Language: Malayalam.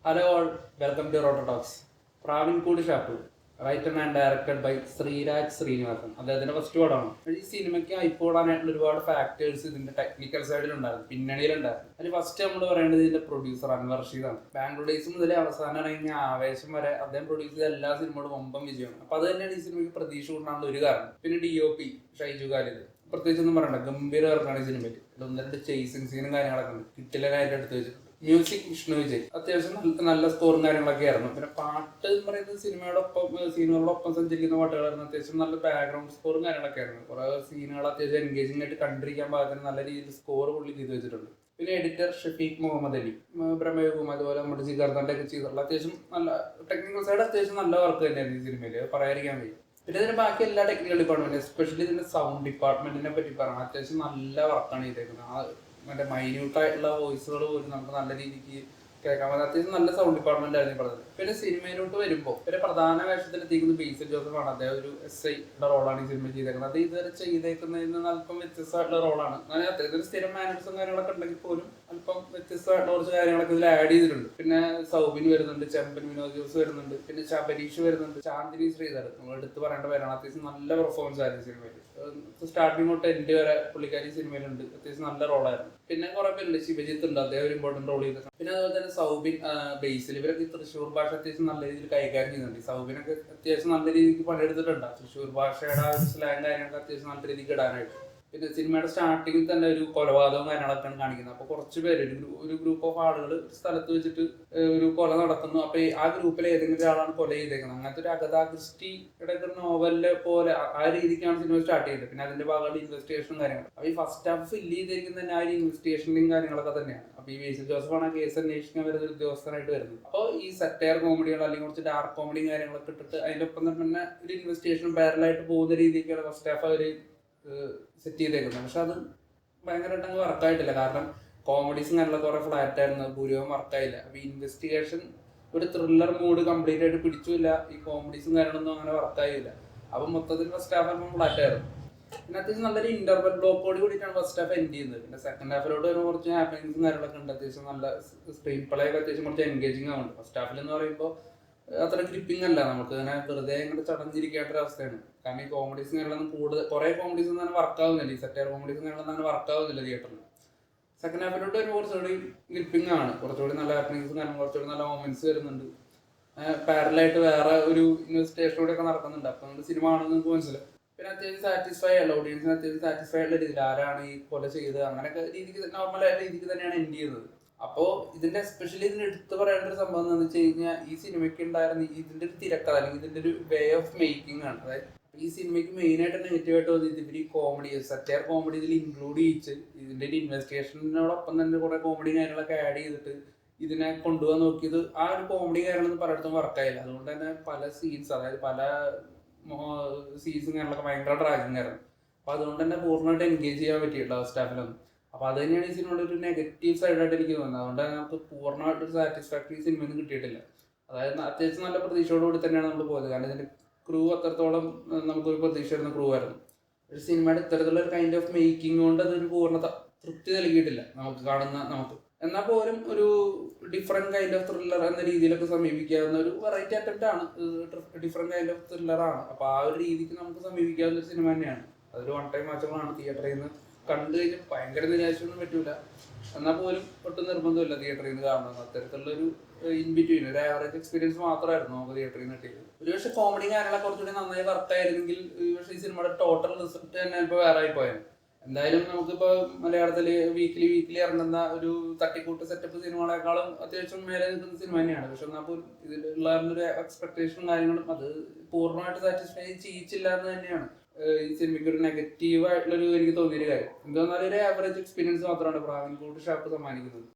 Hello all, welcome to Roto Talks. Pravinkoodu Shappu written and directed by Sreeraj Sreenivasan. അദ്ദേഹത്തിന്റെ ഫസ്റ്റ് പടമാണ്. ഈ സിനിമയ്ക്ക് ഹൈപ്പോടാനായിട്ടുള്ള ഒരുപാട് ഫാക്ടേഴ്സ് ഇതിന്റെ ടെക്നിക്കൽ സൈഡിലുണ്ടായിരുന്നു, പിന്നണിയിലുണ്ടായിരുന്നു. അതിൽ ഫസ്റ്റ് നമ്മൾ പറയേണ്ടത് ഇതിന്റെ പ്രൊഡ്യൂസർ അൻവർ റഷീദാണ്. ബാംഗ്ലൂർ ഡേയ്സ് മുതൽ അവസാനം ഇറങ്ങിയ ആവേശം വരെ അദ്ദേഹം പ്രൊഡ്യൂസ് ചെയ്ത എല്ലാ സിനിമകളും ഒമ്പം വിജയമാണ്. അപ്പൊ അത് തന്നെയാണ് ഈ സിനിമയ്ക്ക് പ്രതീക്ഷ കൊണ്ടാണുള്ള ഒരു കാരണം. പിന്നെ DOP ഷൈജു ഖാലിദ് പ്രത്യേകിച്ചൊന്നും പറയണ്ട, ഗംഭീര വർക്കാണ് ഈ സിനിമയ്ക്ക്. ഒന്ന് രണ്ട് ചേസിങ് സീനും കാര്യങ്ങളൊക്കെ ഉണ്ട്, കിട്ടിലനായിട്ട് എടുത്ത് വെച്ചിട്ടുണ്ട്. മ്യൂസിക് വിഷ്ണു വിജയ് അത്യാവശ്യം നല്ല സ്കോറും കാര്യങ്ങളൊക്കെ ആയിരുന്നു. പിന്നെ പാട്ട് എന്ന് പറയുന്നത് സീനുകളോടൊപ്പം സഞ്ചരിക്കുന്ന പാട്ടുകളായിരുന്നു. അത്യാവശ്യം നല്ല ബാക്ക്ഗ്രൗണ്ട് സ്കോറും കാര്യങ്ങളൊക്കെ ആയിരുന്നു. കുറെ സീനുകൾ അത്യാവശ്യം എൻഗേജിംഗ് ആയിട്ട് കണ്ടിരിക്കാൻ പാകത്തിന് നല്ല രീതിയിൽ സ്കോർ പുള്ളി ചെയ്ത് വെച്ചിട്ടുണ്ട്. പിന്നെ എഡിറ്റർ ഷഫീഖ് മുഹമ്മദ് അലി, ബ്രഹ്മയുഗം, അതുപോലെ നമ്മുടെ ജിഗർദാന്റെ ഒക്കെ ചെയ്തിട്ടുള്ള അത്യാവശ്യം നല്ല ടെക്നിക്കൽ സൈഡ് അത്യാവശ്യം നല്ല വർക്ക് തന്നെയായിരുന്നു ഈ സിനിമയിൽ, പറയാതിരിക്കാൻ കഴിയും. പിന്നെ ഇതിന് ബാക്കി എല്ലാ ടെക്നിക്കൽ ഡിപ്പാർട്ട്മെന്റ്, എസ്പെഷ്യലി ഇതിന്റെ സൗണ്ട് ഡിപ്പാർട്ട്മെന്റിനെ പറ്റി പറയാം. അത്യാവശ്യം നല്ല വർക്കാണ് ചെയ്തേക്കുന്നത്. മറ്റേ മൈന്യൂട്ടായിട്ടുള്ള വോയിസുകൾ പോലും നമുക്ക് നല്ല രീതിക്ക് കേൾക്കാൻ പറ്റും. അത്യാവശ്യം നല്ല സൗണ്ട് ഡിപ്പാർട്ട്മെന്റ് ആയിരുന്നു പറഞ്ഞത്. പിന്നെ സിനിമയിലോട്ട് വരുമ്പോൾ ഒരു പ്രധാന വേഷത്തിൽ എത്തിക്കുന്നത് ബേസിൽ ജോസഫാണ്. അദ്ദേഹം ഒരു SI റോളാണ് ഈ സിനിമ ചെയ്തേക്കുന്നത്. അത് ഇതുവരെ ചെയ്തേക്കുന്നതിൽ നിന്ന് അല്പം വ്യത്യസ്തമായിട്ടുള്ള റോളാണ്. അങ്ങനെ അദ്ദേഹത്തിന് സ്ഥിരം മാനേഴ്സും കാര്യങ്ങളൊക്കെ ഉണ്ടെങ്കിൽ പോലും അല്പം വ്യത്യസ്തമായിട്ടുള്ള കുറച്ച് കാര്യങ്ങളൊക്കെ ഇതിൽ ആഡ് ചെയ്തിട്ടുണ്ട്. പിന്നെ സൗബിൻ വരുന്നുണ്ട്, ചെമ്പൻ വിനോദ് ജോസ് വരുന്നുണ്ട്, പിന്നെ ശബരീഷ് വരുന്നുണ്ട്, ചാന്ദിനി ശ്രീധർ നമ്മൾ എടുത്ത് പറയേണ്ട പേരാണ്. അത്യാവശ്യം നല്ല പെർഫോമൻസ് ആയിരുന്നു സിനിമയിൽ. സ്റ്റാർട്ടിങ് തൊട്ട് എൻഡ് വരെ പുള്ളിക്കാരി സിനിമയിലുണ്ട്, അത്യാവശ്യം നല്ല റോളായിരുന്നു. പിന്നെ കുറെ പേരുണ്ട്, ശിവജിത്ത് ഉണ്ട്, അദ്ദേഹം ഒരു ഇമ്പോർട്ടന്റ് റോൾ ചെയ്തിട്ടുണ്ട്. പിന്നെ അതുപോലെ തന്നെ സൗബിൻ ബേസിൽ ഇവരൊക്കെ തൃശ്ശൂർ ഭാഷ അത്യാവശ്യം നല്ല രീതിയിൽ കൈകാര്യം ചെയ്യുന്നുണ്ട്. സൗബിനൊക്കെ അത്യാവശ്യം നല്ല രീതിക്ക് പണിയെടുത്തിട്ടുണ്ട് തൃശ്ശൂർ ഭാഷയുടെ ആ ഒരു സ്ലാങ് കാര്യങ്ങളൊക്കെ അത്യാവശ്യം നല്ല രീതിക്ക് ഇടാനായിട്ട്. പിന്നെ സിനിമയുടെ സ്റ്റാർട്ടിങ്ങിൽ തന്നെ ഒരു കൊലപാതകവും കാര്യങ്ങളൊക്കെയാണ് കാണിക്കുന്നത്. അപ്പൊ കുറച്ച് പേര് ഒരു ഗ്രൂപ്പ് ഓഫ് ആളുകൾ ഒരു സ്ഥലത്ത് വെച്ചിട്ട് ഒരു കൊല നടക്കുന്നു. അപ്പൊ ആ ഗ്രൂപ്പിൽ ഏതെങ്കിലും ഒരാളാണ് കൊല ചെയ്തേക്കുന്നത്. അങ്ങനത്തെ ഒരു അഗതാ ക്രിസ്റ്റിയുടെ നോവലിലെ പോലെ ആ രീതിക്കാണ് സിനിമ സ്റ്റാർട്ട് ചെയ്തത്. പിന്നെ അതിന്റെ ഭാഗമായിട്ട് ഇൻവെസ്റ്റിഗേഷനും കാര്യങ്ങളും. അപ്പൊ ഈ ഫസ്റ്റ് ഹാഫ് ഫില്ല് ചെയ്തിരിക്കുന്ന തന്നെ ആ ഒരു ഇൻവെസ്റ്റിഗേഷന്റെയും കാര്യങ്ങളൊക്കെ തന്നെയാണ്. അപ്പൊ ഈ ബേസിൽ ജോസഫാണ് കേസ് അന്വേഷിക്കാൻ വരുന്ന ഒരു ഉദ്യോഗസ്ഥനായിട്ട് വരുന്നത്. അപ്പോൾ ഈ സറ്റയർ കോമഡികൾ അല്ലെങ്കിൽ കുറച്ച് ഡാർക്ക് കോമഡിയും കാര്യങ്ങളൊക്കെ ഇട്ടിട്ട് അതിന്റെ ഒപ്പം തന്നെ ഒരു ഇൻവെസ്റ്റിഗേഷൻ പാരലായിട്ട് പോകുന്ന രീതിക്കാണ് ഫസ്റ്റ് ഹാഫ് അവര് സെറ്റ് ചെയ്തേക്കുന്നത്. പക്ഷെ അത് ഭയങ്കരമായിട്ട് അങ്ങ് വർക്കായിട്ടില്ല. കാരണം കോമഡീസും കാര്യങ്ങളൊക്കെ കുറെ ഫ്ലാറ്റ് ആയിരുന്നു, ഭൂരിഭാഗം വർക്കായില്ല. അപ്പൊ ഇൻവെസ്റ്റിഗേഷൻ ഒരു ത്രില്ലർ മൂഡ് കംപ്ലീറ്റ് ആയിട്ട് പിടിച്ചില്ല. ഈ കോമഡീസും കാര്യങ്ങളൊന്നും അങ്ങനെ വർക്കായില്ല. അപ്പൊ മൊത്തത്തിൽ ഫസ്റ്റ് ഹാഫ് അല്പം ഫ്ലാറ്റ് ആയിരുന്നു. പിന്നെ അത്യാവശ്യം നല്ലൊരു ഇന്റർവൽ ബ്ലോക്കോട് കൂടിയിട്ടാണ് ഫസ്റ്റ് ഹാഫ് എൻഡ് ചെയ്യുന്നത്. പിന്നെ സെക്കൻഡ് ഹാഫിലോട്ട് വരുമ്പോൾ കുറച്ച് ഹാപ്പനിങ്സും കാര്യങ്ങളൊക്കെ ഉണ്ട്. അത്യാവശ്യം നല്ല സ്ക്രീൻ പ്ലേ ഒക്കെ അത്യാവശ്യം കുറച്ച് എൻഗേജിങ് ആവുന്നുണ്ട്. ഫസ്റ്റ് ഹാഫിൽ എന്ന് പറയുമ്പോൾ അത്ര ഗ്രിപ്പിംഗ് അല്ല, നമുക്ക് ഇങ്ങനെ വെറുതെ ഇങ്ങനെ ചടഞ്ഞിരിക്കേണ്ട ഒരു അവസ്ഥയാണ്. കാരണം ഈ കോമഡീസ് കാര്യങ്ങളൊന്നും കൂടുതൽ കുറെ കോമഡീസ് ഒന്നും വർക്ക് ആവുന്നില്ല. ഈ സെറ്റയർ കോമഡീസ് കാര്യങ്ങളൊന്നും വർക്ക് ആവുന്നില്ല തിയേറ്ററിൽ. സെക്കൻഡ് ഹാഫിലോട്ട് വരുമ്പോൾ കുറച്ചുകൂടി ഗ്രിപ്പിംഗ് ആണ്, കുറച്ചുകൂടി നല്ല ഹാപ്പനിങ്സും കാര്യങ്ങളും കുറച്ചുകൂടി നല്ല മൊമെന്റ്സ് വരുന്നുണ്ട്. പാരലായിട്ട് വേറെ ഒരു ഇൻവെസ്റ്റിഗേഷനോടെ ഒക്കെ നടക്കുന്നുണ്ട്. അപ്പൊ നമുക്ക് സിനിമ ആണെന്ന് നമുക്ക് മനസ്സിലാവും. പിന്നെ അത്യാവശ്യം സാറ്റിസ്ഫൈ ആയുള്ള ഓഡിയൻസിന് അത്യാവശ്യം സാറ്റിസ്ഫൈ ആയുള്ള രീതിയിൽ ആരാണ് ഈ കൊല ചെയ്തത് അങ്ങനെയൊക്കെ രീതിക്ക് നോർമലായ രീതിക്ക് തന്നെയാണ് എൻഡ് ചെയ്യുന്നത്. അപ്പോൾ ഇതിന്റെ എസ്പെഷ്യലി ഇതിന് എടുത്തു പറയേണ്ട ഒരു സംഭവം എന്താണെന്ന് വെച്ച് കഴിഞ്ഞാൽ ഈ സിനിമയ്ക്ക് ഉണ്ടായിരുന്ന ഇതിന്റെ ഒരു തിരക്കഥ അല്ലെങ്കിൽ ഇതിന്റെ ഒരു വേ ഓഫ് മേക്കിംഗ് ആണ്. അതായത് ഈ സിനിമയ്ക്ക് മെയിൻ ആയിട്ട് നെഗറ്റീവായിട്ട് തോന്നിയത് ഇവർ ഈ കോമഡി സറ്റയർ കോമഡി ഇതിൽ ഇൻക്ലൂഡ് ചെയ്യിച്ച് ഇതിന്റെ ഒരു ഇൻവെസ്റ്റിഗേഷനോടൊപ്പം തന്നെ കുറെ കോമഡി കാര്യങ്ങളൊക്കെ ആഡ് ചെയ്തിട്ട് ഇതിനെ കൊണ്ടുപോകാൻ നോക്കിയത് ആ ഒരു കോമഡി കാര്യങ്ങളൊന്നും പലയിടത്തും വർക്കായില്ല. അതുകൊണ്ട് തന്നെ പല സീൻസ്, അതായത് പല സീൻസും കാര്യങ്ങളൊക്കെ ഭയങ്കര ഡ്രാഗിങ് ആയിരുന്നു. അപ്പൊ അതുകൊണ്ട് തന്നെ പൂർണ്ണമായിട്ട് എൻഗേജ് ചെയ്യാൻ പറ്റിയിട്ടില്ല സ്റ്റാഫിലൊന്നും. അപ്പൊ അത് തന്നെയാണ് ഈ സിനിമയുടെ ഒരു നെഗറ്റീവ് സൈഡായിട്ട് എനിക്ക് തോന്നുന്നത്. അതുകൊണ്ട് നമുക്ക് പൂർണ്ണമായിട്ട് ഒരു സാറ്റിസ്ഫാക്ടറി സിനിമയൊന്നും കിട്ടിയിട്ടില്ല. അതായത് അത്യാവശ്യം നല്ല പ്രതീക്ഷയോടുകൂടി തന്നെയാണ് നമ്മൾ പോയത്. കാരണം ഇതിന്റെ ക്രൂ അത്രത്തോളം നമുക്കൊരു പ്രതീക്ഷ വരുന്ന ക്രൂ ആയിരുന്നു. ഒരു സിനിമയുടെ ഇത്തരത്തിലുള്ള ഒരു കൈൻഡ് ഓഫ് മേക്കിംഗ് കൊണ്ട് അതൊരു പൂർണ്ണ തൃപ്തി നൽകിയിട്ടില്ല നമുക്ക് കാണുന്ന നമുക്ക്. എന്നാൽ പോലും ഒരു ഡിഫറെന്റ് കൈൻഡ് ഓഫ് ത്രില്ലർ എന്ന രീതിയിലൊക്കെ സമീപിക്കാവുന്ന ഒരു വെറൈറ്റി അറ്റംപ്റ്റ് ആണ്. ഡിഫറെന്റ് കൈൻഡ് ഓഫ് ത്രില്ലറാണ്. അപ്പൊ ആ ഒരു രീതിക്ക് നമുക്ക് സമീപിക്കാവുന്ന ഒരു സിനിമ തന്നെയാണ്. അതൊരു വൺ ടൈം വാച്ചബിളാണ്. തിയേറ്ററിൽ നിന്ന് കണ്ടു കഴിഞ്ഞാൽ ഭയങ്കര നിരാശയൊന്നും പറ്റൂല. എന്നാൽ പോലും ഒട്ടും നിർബന്ധമില്ല തിയേറ്ററിൽ നിന്ന് കാണുന്നത്. അത്തരത്തിലുള്ള ഒരു ഇൻ ബിറ്റ്വീൻ ഒരു ആവറേജ് എക്സ്പീരിയൻസ് മാത്രമായിരുന്നു നമുക്ക് തിയേറ്ററിൽ നിന്ന് കിട്ടിയത്. ഒരുപക്ഷെ കോമഡി കാര്യങ്ങളൊക്കെ കുറച്ചുകൂടി നന്നായി വർക്കായിരുന്നെങ്കിൽ പക്ഷേ ഈ സിനിമയുടെ ടോട്ടൽ റിസൾട്ട് തന്നെ ഇപ്പോൾ വേറെ ആയി പോയത്. എന്തായാലും നമുക്കിപ്പോൾ മലയാളത്തിൽ വീക്കിലി ഇറങ്ങുന്ന ഒരു തട്ടിക്കൂട്ട് സെറ്റപ്പ് സിനിമകളെക്കാളും അത്യാവശ്യം മേലെ നിൽക്കുന്ന സിനിമ തന്നെയാണ്. പക്ഷെ എന്നാൽ പോലും ഇതിലുള്ള ഒരു എക്സ്പെക്ടേഷനും കാര്യങ്ങളും അത് പൂർണ്ണമായിട്ട് സാറ്റിസ്ഫൈ ചെയ്യിച്ചില്ല എന്ന് തന്നെയാണ് ഈ സിനിമയ്ക്ക് ഒരു നെഗറ്റീവ് ആയിട്ടുള്ളൊരു എനിക്ക് തോന്നിയൊരു കാര്യം. എന്താ പറഞ്ഞാൽ ഒരു ആവറേജ് എക്സ്പീരിയൻസ് മാത്രമാണ് പ്രാവിൻകൂട് ഷാപ്പ് സമ്മാനിക്കുന്നത്.